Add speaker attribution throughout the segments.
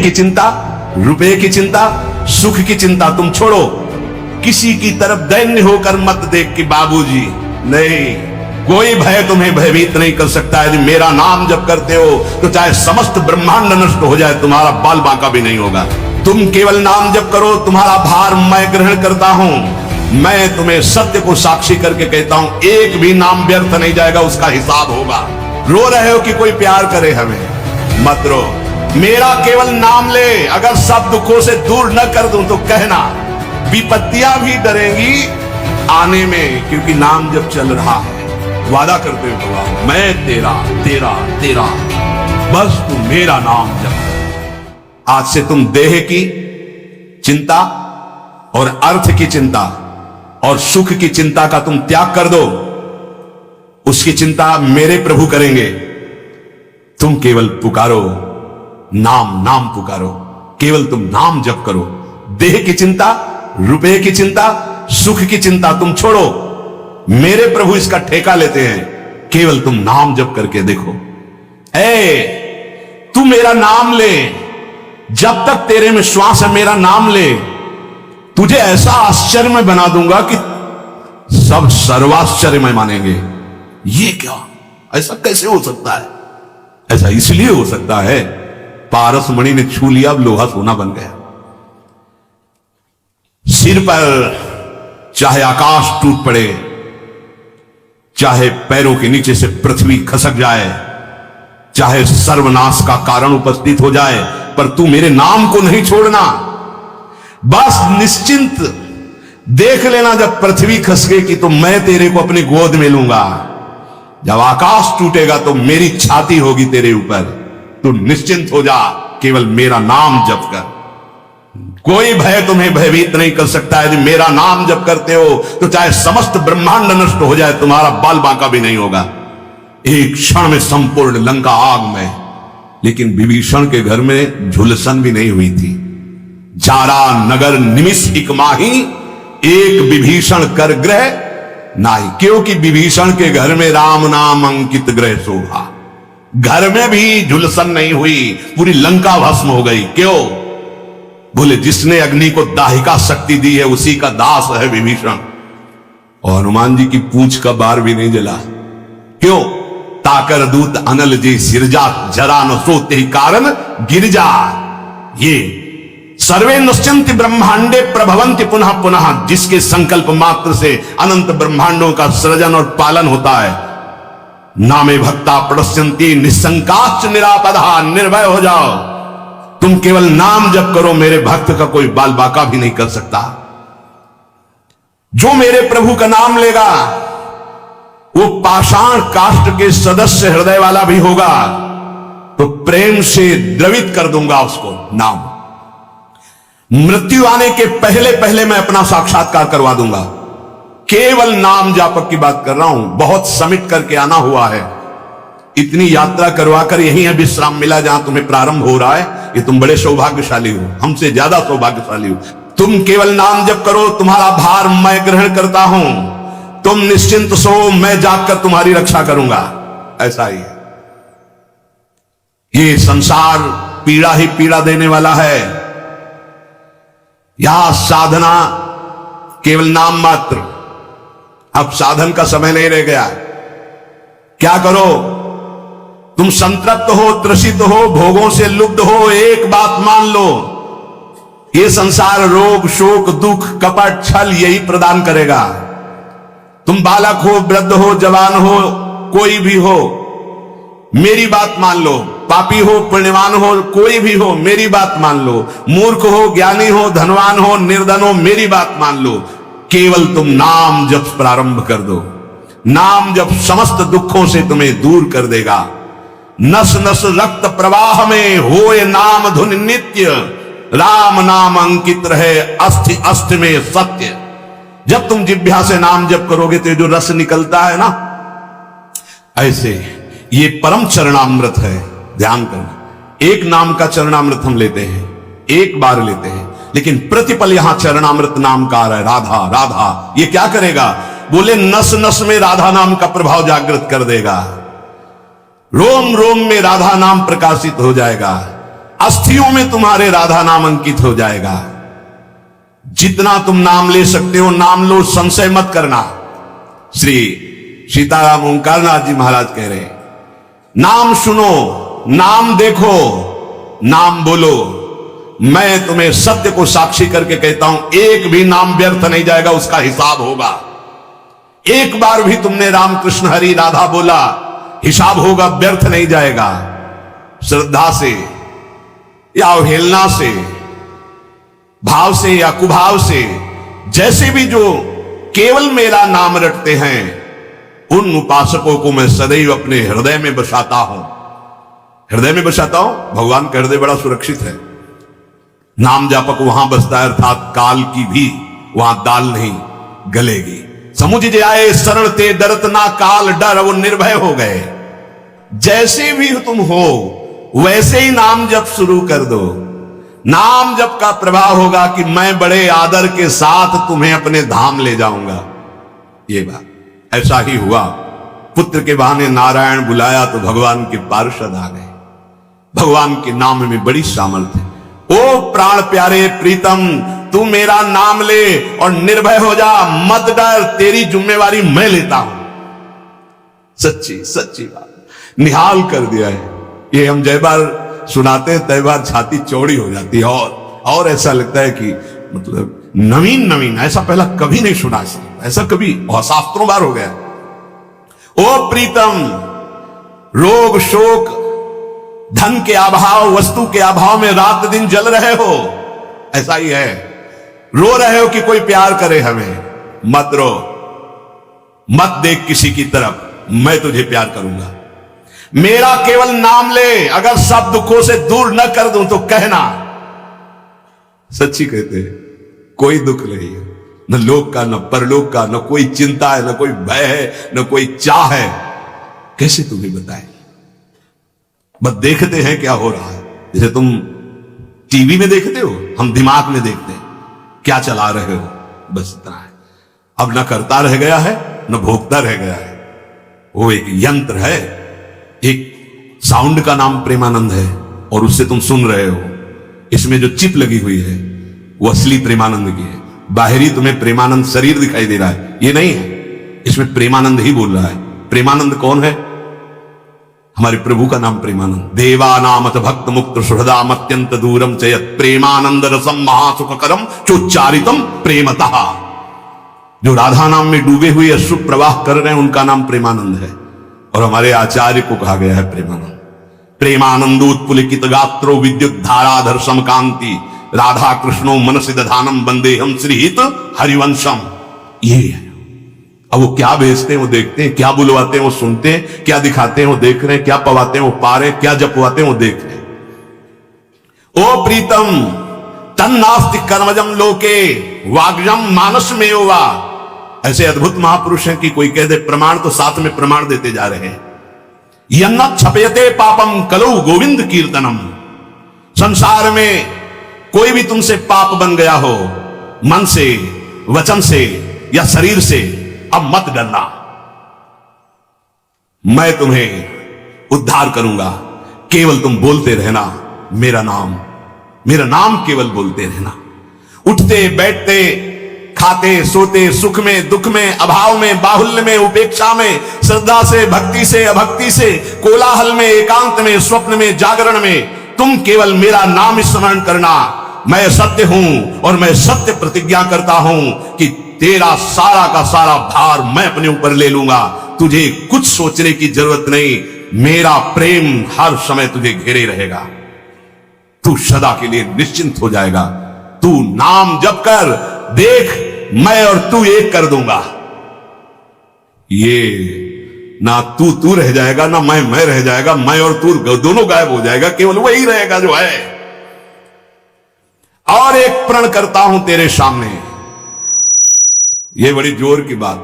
Speaker 1: की चिंता, रुपए की चिंता, सुख की चिंता तुम छोड़ो। किसी की तरफ दैन्य होकर मत देख कि बाबूजी, नहीं, कोई भय तुम्हें भयभीत नहीं कर सकता। यदि मेरा नाम जप करते हो तो चाहे समस्त ब्रह्मांड नष्ट हो जाए, तुम्हारा बाल बांका भी नहीं होगा। तुम केवल नाम जप करो, तुम्हारा भार मैं ग्रहण करता हूं। मैं तुम्हें सत्य को साक्षी करके कहता हूं, एक भी नाम व्यर्थ नहीं जाएगा, उसका हिसाब होगा। रो रहे हो कि कोई प्यार करे हमें, मत रो, मेरा केवल नाम ले। अगर सब दुखों से दूर न कर दूं तो कहना, विपत्तियां भी डरेंगी आने में, क्योंकि नाम जब चल रहा है। वादा करते हुआ, मैं तेरा तेरा तेरा, बस तू मेरा नाम जप। आज से तुम देह की चिंता और अर्थ की चिंता और सुख की चिंता का तुम त्याग कर दो। उसकी चिंता मेरे प्रभु करेंगे। तुम केवल पुकारो, नाम नाम पुकारो, केवल तुम नाम जप करो। देह की चिंता, रुपए की चिंता, सुख की चिंता तुम छोड़ो। मेरे प्रभु इसका ठेका लेते हैं। केवल तुम नाम जप करके देखो। तू मेरा नाम ले, जब तक तेरे में श्वास है मेरा नाम ले। तुझे ऐसा आश्चर्य में बना दूंगा कि सब सर्वाश्चर्य में मानेंगे। ये क्या, ऐसा कैसे हो सकता है? ऐसा इसलिए हो सकता है, पारस मणि ने छू लिया, अब लोहा सोना बन गया। सिर पर चाहे आकाश टूट पड़े, चाहे पैरों के नीचे से पृथ्वी खसक जाए, चाहे सर्वनाश का कारण उपस्थित हो जाए, पर तू मेरे नाम को नहीं छोड़ना। बस निश्चिंत देख लेना, जब पृथ्वी खसकेगी तो मैं तेरे को अपनी गोद में लूंगा। जब आकाश टूटेगा तो मेरी छाती होगी तेरे ऊपर। तू निश्चिंत हो जा, केवल मेरा नाम जप कर। कोई भय तुम्हें भयभीत नहीं कर सकता। यदि मेरा नाम जप करते हो तो चाहे समस्त ब्रह्मांड नष्ट हो जाए, तुम्हारा बाल बांका भी नहीं होगा। एक क्षण में संपूर्ण लंका आग में, लेकिन विभीषण के घर में झुलसन भी नहीं हुई थी। जारा नगर निमिष इक माही, एक विभीषण कर ग्रह नाही। क्योंकि विभीषण के घर में राम नाम अंकित ग्रह शोभा। घर में भी झुलसन नहीं हुई, पूरी लंका भस्म हो गई। क्यों? बोले जिसने अग्नि को दाहिका शक्ति दी है उसी का दास है विभीषण। और हनुमान जी की पूंछ का बार भी नहीं जला। क्यों? ताकर दूत अनल जी सिरजा, जरा न सोते ही कारण गिरजा। ये सर्वे नश्यन्ति ब्रह्मांडे प्रभवन्ति पुनः पुनः, जिसके संकल्प मात्र से अनंत ब्रह्मांडों का सृजन और पालन होता है। नामे भक्ता प्रणश्यन्ति निसंकाच निरापदा। निर्भय हो जाओ, तुम केवल नाम जप करो, मेरे भक्त का कोई बाल बाका भी नहीं कर सकता। जो मेरे प्रभु का नाम लेगा वो पाषाण काष्ठ के सदस्य हृदय वाला भी होगा, तो प्रेम से द्रवित कर दूंगा उसको नाम। मृत्यु आने के पहले पहले मैं अपना साक्षात्कार करवा दूंगा। केवल नाम जापक की बात कर रहा हूं। बहुत समिट करके आना हुआ है। इतनी यात्रा करवाकर यही है विश्राम मिला जहां तुम्हें प्रारंभ हो रहा है। ये तुम बड़े सौभाग्यशाली हो, हमसे ज्यादा सौभाग्यशाली हो। तुम केवल नाम जप करो, तुम्हारा भार मैं ग्रहण करता हूं। तुम निश्चिंत सो, मैं जागकर तुम्हारी रक्षा करूंगा। ऐसा ही है। ये संसार पीड़ा ही पीड़ा देने वाला है। यह साधना केवल नाम मात्र। अब साधन का समय नहीं रह गया। क्या करो? तुम संतृप्त हो, त्रसित हो, भोगों से लुब्ध हो, एक बात मान लो, ये संसार रोग शोक दुख कपट छल यही प्रदान करेगा। तुम बालक हो, वृद्ध हो, जवान हो, कोई भी हो, मेरी बात मान लो। पापी हो, पुण्यवान हो, कोई भी हो, मेरी बात मान लो। मूर्ख हो, ज्ञानी हो, धनवान हो, निर्धन हो, मेरी बात मान लो। केवल तुम नाम जप प्रारंभ कर दो। नाम जप समस्त दुखों से तुम्हें दूर कर देगा। नस नस रक्त प्रवाह में होए नाम धुन नित्य, राम नाम अंकित रहे अस्थि अस्थि में सत्य। जब तुम जिह्वा से नाम जप करोगे तो जो रस निकलता है ना, ऐसे ये परम चरणामृत है। ध्यान करना, एक नाम का चरणामृत हम लेते हैं, एक बार लेते हैं, लेकिन प्रतिपल यहां चरणामृत नाम का आ रहा है। राधा राधा, ये क्या करेगा? बोले नस नस में राधा नाम का प्रभाव जागृत कर देगा। रोम रोम में राधा नाम प्रकाशित हो जाएगा। अस्थियों में तुम्हारे राधा नाम अंकित हो जाएगा। जितना तुम नाम ले सकते हो नाम लो, संशय मत करना। श्री सीताराम ओंकारनाथ जी महाराज कह रहे हैं, नाम सुनो, नाम देखो, नाम बोलो। मैं तुम्हें सत्य को साक्षी करके कहता हूं, एक भी नाम व्यर्थ नहीं जाएगा, उसका हिसाब होगा। एक बार भी तुमने राम कृष्ण हरि राधा बोला, हिसाब होगा, व्यर्थ नहीं जाएगा। श्रद्धा से या अवहेलना से, भाव से या कुभाव से, जैसे भी जो केवल मेरा नाम रटते हैं, उन उपासकों को मैं सदैव अपने हृदय में बसाता हूं। हृदय में बसाता हूं, भगवान का हृदय बड़ा सुरक्षित है। नाम जापक वहां बसता है, अर्थात काल की भी वहां दाल नहीं गलेगी। समुझ जाए शरण ते डरत ना काल डर, वो निर्भय हो गए। जैसे भी तुम हो वैसे ही नाम जप शुरू कर दो। नाम जप का प्रभाव होगा कि मैं बड़े आदर के साथ तुम्हें अपने धाम ले जाऊंगा। ये बात ऐसा ही हुआ। पुत्र के बहाने नारायण बुलाया तो भगवान के पार्षद आ गए। भगवान के नाम में बड़ी सामर्थ्य है। ओ प्राण प्यारे प्रीतम, तू मेरा नाम ले और निर्भय हो जा, मत डर, तेरी जिम्मेवारी मैं लेता हूं। सच्ची सच्ची बात निहाल कर दिया है। ये हम जय बार सुनाते हैं तय बार छाती चौड़ी हो जाती है, और ऐसा लगता है कि मतलब नवीन ऐसा पहला कभी नहीं सुना, ऐसा कभी और शास्त्रों बार हो गया। ओ प्रीतम, रोग शोक धन के अभाव, वस्तु के अभाव में रात दिन जल रहे हो, ऐसा ही है। रो रहे हो कि कोई प्यार करे हमें, मत रो, मत देख किसी की तरफ, मैं तुझे प्यार करूंगा। मेरा केवल नाम ले, अगर सब दुखों से दूर न कर दूं तो कहना। सच्ची कहते हैं, कोई दुख नहीं है, न लोक का न परलोक का, न कोई चिंता है, न कोई भय है, न कोई चाह है। कैसे तुम्हें बताएं? बस देखते हैं क्या हो रहा है। जैसे तुम टीवी में देखते हो, हम दिमाग में देखते हैं क्या चला रहे हो, बस इतना है। अब न करता रह गया है न भोगता रह गया है। वो एक यंत्र है, एक साउंड का नाम प्रेमानंद है, और उससे तुम सुन रहे हो। इसमें जो चिप लगी हुई है वो असली प्रेमानंद की है। बाहरी तुम्हें प्रेमानंद शरीर दिखाई दे रहा है, ये नहीं है। इसमें प्रेमानंद ही बोल रहा है। प्रेमानंद कौन है? हमारे प्रभु का नाम प्रेमानंद। देवानामत भक्त मुक्त सुहृदाम अत्यंत दूरम चयत प्रेमानंद रसम महासुखकरम चोच्चारितम प्रेमतः। जो राधा नाम में डूबे हुए अश्रु प्रवाह कर रहे हैं उनका नाम प्रेमानंद है, और हमारे आचार्य को कहा गया है प्रेमानंद। प्रेमानंदोत्पुलिकित गात्रो विद्युत धाराधर समकांति राधा कृष्णो मनसि दधानम वंदे हम श्रीहित हरिवंशम। ये है। अब वो क्या भेजते हैं वो देखते हैं, क्या बुलवाते हैं वो सुनते हैं, क्या दिखाते हैं वो देख रहे हैं, क्या पवाते हैं वो पा रहे हैं, क्या जपवाते हैं वो देख रहे हैं। ओ प्रीतम, तन्नास्ति कर्मजम लोके वाग्जम मानस में वा। ऐसे अद्भुत महापुरुष हैं कि कोई कह दे प्रमाण तो साथ में प्रमाण देते जा रहे हैं। यन्न छपयते पापम कलौ गोविंद कीर्तनम। संसार में कोई भी तुमसे पाप बन गया हो, मन से, वचन से या शरीर से, अब मत डरना, मैं तुम्हें उद्धार करूंगा। केवल तुम बोलते रहना मेरा नाम केवल बोलते रहना। उठते बैठते, खाते सोते, सुख में दुख में, अभाव में बाहुल्य में, उपेक्षा में, श्रद्धा से भक्ति से अभक्ति से, कोलाहल में एकांत में, स्वप्न में जागरण में, तुम केवल मेरा नाम स्मरण करना। मैं सत्य हूं और मैं सत्य प्रतिज्ञा करता हूं कि तेरा सारा का सारा भार मैं अपने ऊपर ले लूंगा। तुझे कुछ सोचने की जरूरत नहीं, मेरा प्रेम हर समय तुझे घेरे रहेगा। तू सदा के लिए निश्चिंत हो जाएगा। तू नाम जप कर देख, मैं और तू एक कर दूंगा। ये ना तू रह जाएगा ना मैं रह जाएगा, मैं और तू दोनों गायब हो जाएगा, केवल वही रहेगा जो है। और एक प्रण करता हूं तेरे सामने, यह बड़ी जोर की बात।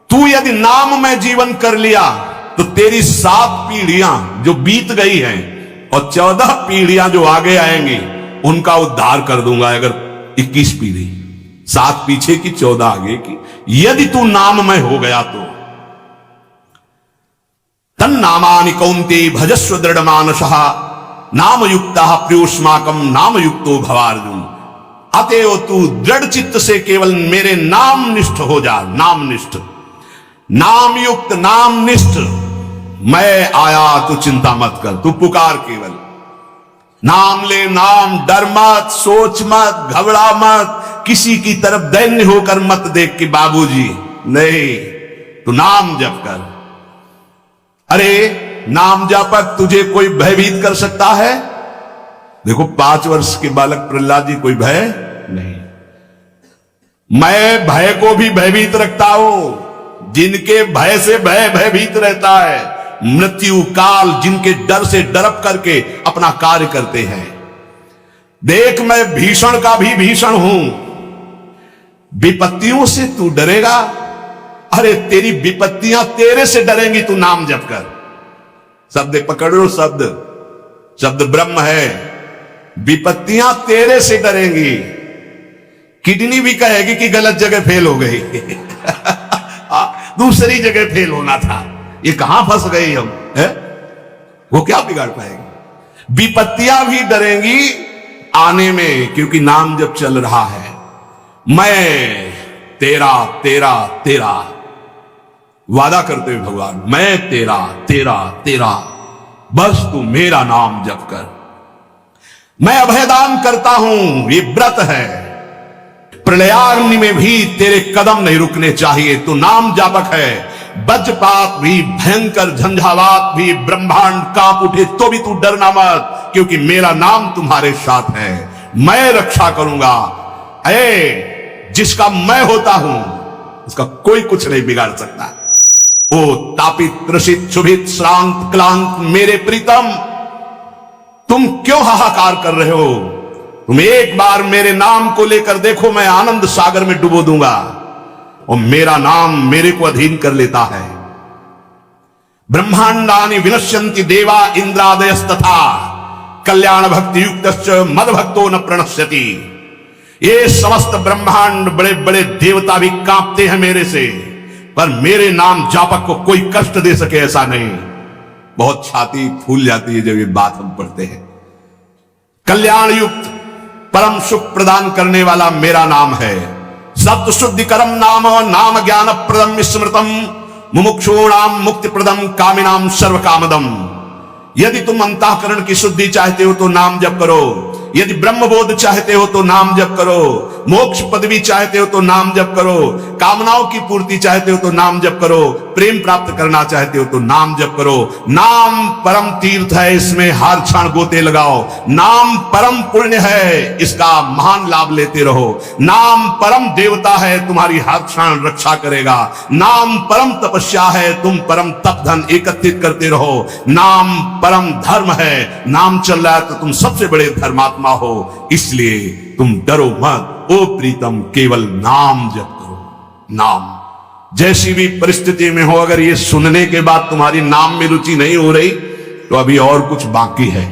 Speaker 1: तू यदि नाम में जीवन कर लिया तो तेरी 7 पीढ़ियां जो बीत गई हैं और 14 पीढ़ियां जो आगे आएंगी उनका उद्धार कर दूंगा। अगर 21 पीढ़ी, 7 पीछे की 14 आगे की, यदि तू नाम में हो गया तो। तन्नामानि कौन्ते भजस्व दृढ़ मानसः नाम युक्ता प्रियोष्माकम नाम युक्तो भवार्जुन। अतएव तू दृढ़ चित्त से केवल मेरे नाम निष्ठ हो जा। नाम निष्ठ, नाम युक्त, नाम निष्ठ। मैं आया, तू चिंता मत कर, तू पुकार केवल। नाम ले, नाम, डर मत, सोच मत, घबरा मत, किसी की तरफ दैन्य होकर मत देख कि बाबूजी, नहीं, तू नाम जप कर। अरे नाम जापक तुझे कोई भयभीत कर सकता है? देखो 5 वर्ष के बालक प्रहलाद जी, कोई भय नहीं। मैं भय को भी भयभीत रखता हूं। जिनके भय से भय भयभीत रहता है, मृत्यु काल जिनके डर से डरप करके अपना कार्य करते हैं। देख मैं भीषण का भी भीषण हूं। विपत्तियों से तू डरेगा? अरे तेरी विपत्तियां तेरे से डरेंगी, तू नाम जप कर। शब्द पकड़ो, शब्द, शब्द ब्रह्म है। विपत्तियां तेरे से डरेंगी। किडनी भी कहेगी कि गलत जगह फेल हो गई दूसरी जगह फेल होना था, ये कहां फंस गई हम, है? वो क्या बिगाड़ पाएगी? विपत्तियां भी डरेंगी आने में, क्योंकि नाम जब चल रहा है। मैं तेरा तेरा तेरा, वादा करते हुए भगवान, मैं तेरा तेरा तेरा, बस तू मेरा नाम जप कर। मैं अभयदान करता हूं, ये व्रत है। प्रलयाग्नि में भी तेरे कदम नहीं रुकने चाहिए, तू नाम जापक है। वज्रपात भी, भयंकर झंझावात भी, ब्रह्मांड कांप उठे तो भी तू डरना मत, क्योंकि मेरा नाम तुम्हारे साथ है। मैं रक्षा करूंगा। जिसका मैं होता हूं उसका कोई कुछ नहीं बिगाड़ सकता। ओ तापित त्रसित क्षुभित श्रांत क्लांत मेरे प्रीतम, तुम क्यों हाहाकार कर रहे हो? तुम एक बार मेरे नाम को लेकर देखो, मैं आनंद सागर में डुबो दूंगा। और मेरा नाम मेरे को अधीन कर लेता है। ब्रह्मांडानि विनश्यन्ति देवा इंद्रादयस्तथा कल्याण भक्ति युक्तश्च मद भक्तो न प्रणश्यति। ये समस्त ब्रह्मांड, बड़े बड़े देवता भी कांपते हैं मेरे से, पर मेरे नाम जापक को कोई कष्ट दे सके ऐसा नहीं। बहुत छाती फूल जाती है जब ये बात हम पढ़ते हैं। कल्याण युक्त, परम सुख प्रदान करने वाला मेरा नाम है। सत्य शुद्धिकरम नाम, नाम ज्ञान प्रदम स्मृतम, मुमुक्षूणाम मुक्ति प्रदम, कामिनाम सर्व कामदम। यदि तुम अंतःकरण की शुद्धि चाहते हो तो नाम जप करो। यदि ब्रह्मबोध चाहते हो तो नाम जप करो। मोक्ष पदवी चाहते हो तो नाम जप करो। कामनाओं की पूर्ति चाहते हो तो नाम जप करो। प्रेम प्राप्त करना चाहते हो तो नाम जप करो। नाम परम तीर्थ है, इसमें हर क्षण गोते लगाओ। नाम परम पुण्य है, इसका महान लाभ लेते रहो। नाम परम देवता है, तुम्हारी हर क्षण रक्षा करेगा। नाम परम तपस्या है, तुम परम तप धन एकत्रित करते रहो। नाम परम धर्म है, नाम चल रहा है तो तुम सबसे बड़े धर्मात्मा हो, इसलिए तुम डरो मत। ओ प्रीतम, केवल नाम जप करो। नाम जैसी भी परिस्थिति में हो, अगर ये सुनने के बाद तुम्हारी नाम में रुचि नहीं हो रही तो अभी और कुछ बाकी है।